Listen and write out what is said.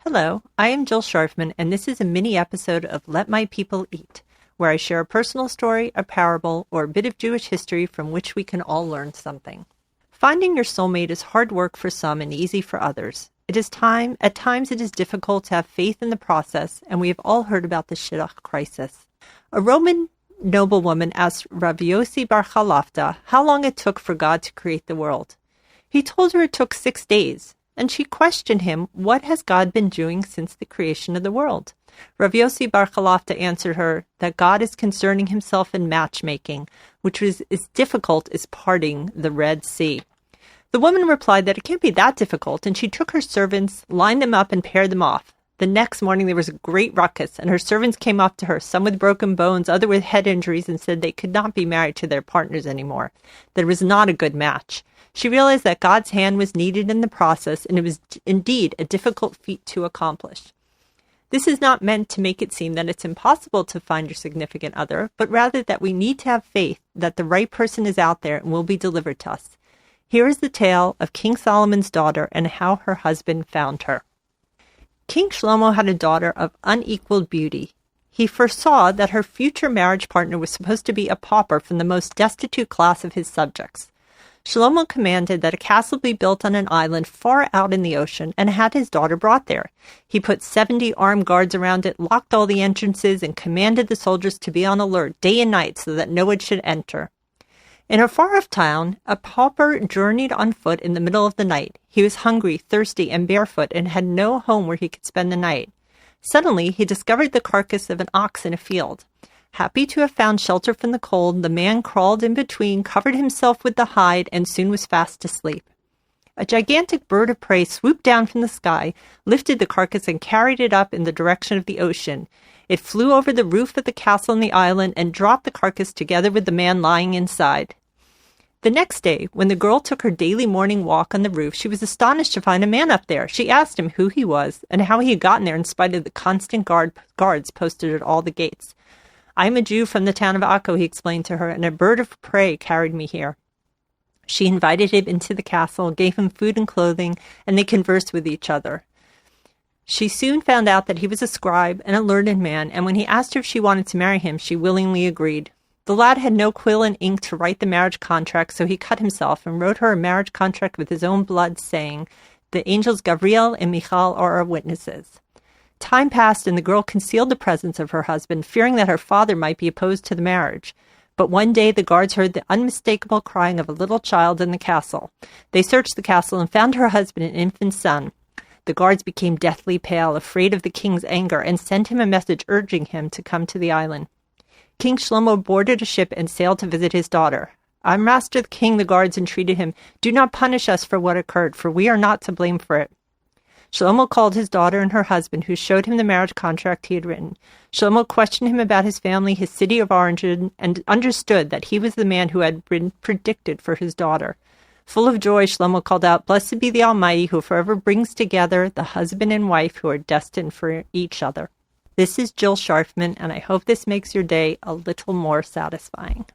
Hello, I am Jill Sharfman, and this is a mini episode of Let My People Eat, where I share a personal story, a parable, or a bit of Jewish history from which we can all learn something. Finding your soulmate is hard work for some and easy for others. At times it is difficult to have faith in the process, and we have all heard about the Shidduch crisis. A Roman noblewoman asked Rav Yossi bar Chalafta how long it took for God to create the world. He told her it took 6 days. And she questioned him, what has God been doing since the creation of the world? Rav Yossi bar Chalafta answered her that God is concerning himself in matchmaking, which was as difficult as parting the Red Sea. The woman replied that it can't be that difficult, and she took her servants, lined them up, and paired them off. The next morning there was a great ruckus, and her servants came up to her, some with broken bones, others with head injuries, and said they could not be married to their partners anymore, that it was not a good match. She realized that God's hand was needed in the process, and it was indeed a difficult feat to accomplish. This is not meant to make it seem that it's impossible to find your significant other, but rather that we need to have faith that the right person is out there and will be delivered to us. Here is the tale of King Solomon's daughter and how her husband found her. King Shlomo had a daughter of unequaled beauty. He foresaw that her future marriage partner was supposed to be a pauper from the most destitute class of his subjects. Shlomo commanded that a castle be built on an island far out in the ocean and had his daughter brought there. He put 70 armed guards around it, locked all the entrances, and commanded the soldiers to be on alert day and night so that no one should enter. In a far-off town, a pauper journeyed on foot in the middle of the night. He was hungry, thirsty, and barefoot, and had no home where he could spend the night. Suddenly, he discovered the carcass of an ox in a field. Happy to have found shelter from the cold, the man crawled in between, covered himself with the hide, and soon was fast asleep. A gigantic bird of prey swooped down from the sky, lifted the carcass, and carried it up in the direction of the ocean. It flew over the roof of the castle on the island and dropped the carcass together with the man lying inside. The next day, when the girl took her daily morning walk on the roof, she was astonished to find a man up there. She asked him who he was and how he had gotten there in spite of the constant guards posted at all the gates. "I am a Jew from the town of Akko," he explained to her, "and a bird of prey carried me here." She invited him into the castle, gave him food and clothing, and they conversed with each other. She soon found out that he was a scribe and a learned man, and when he asked her if she wanted to marry him, she willingly agreed. The lad had no quill and ink to write the marriage contract, so he cut himself and wrote her a marriage contract with his own blood, saying, "The angels Gabriel and Michal are our witnesses." Time passed, and the girl concealed the presence of her husband, fearing that her father might be opposed to the marriage. But one day the guards heard the unmistakable crying of a little child in the castle. They searched the castle and found her husband an infant son. The guards became deathly pale, afraid of the king's anger, and sent him a message urging him to come to the island. King Shlomo boarded a ship and sailed to visit his daughter. "Our master the king," the guards entreated him, "do not punish us for what occurred, for we are not to blame for it." Shlomo called his daughter and her husband, who showed him the marriage contract he had written. Shlomo questioned him about his family, his city of origin, and understood that he was the man who had been predicted for his daughter. Full of joy, Shlomo called out, "Blessed be the Almighty, who forever brings together the husband and wife who are destined for each other." This is Jill Sharfman, and I hope this makes your day a little more satisfying.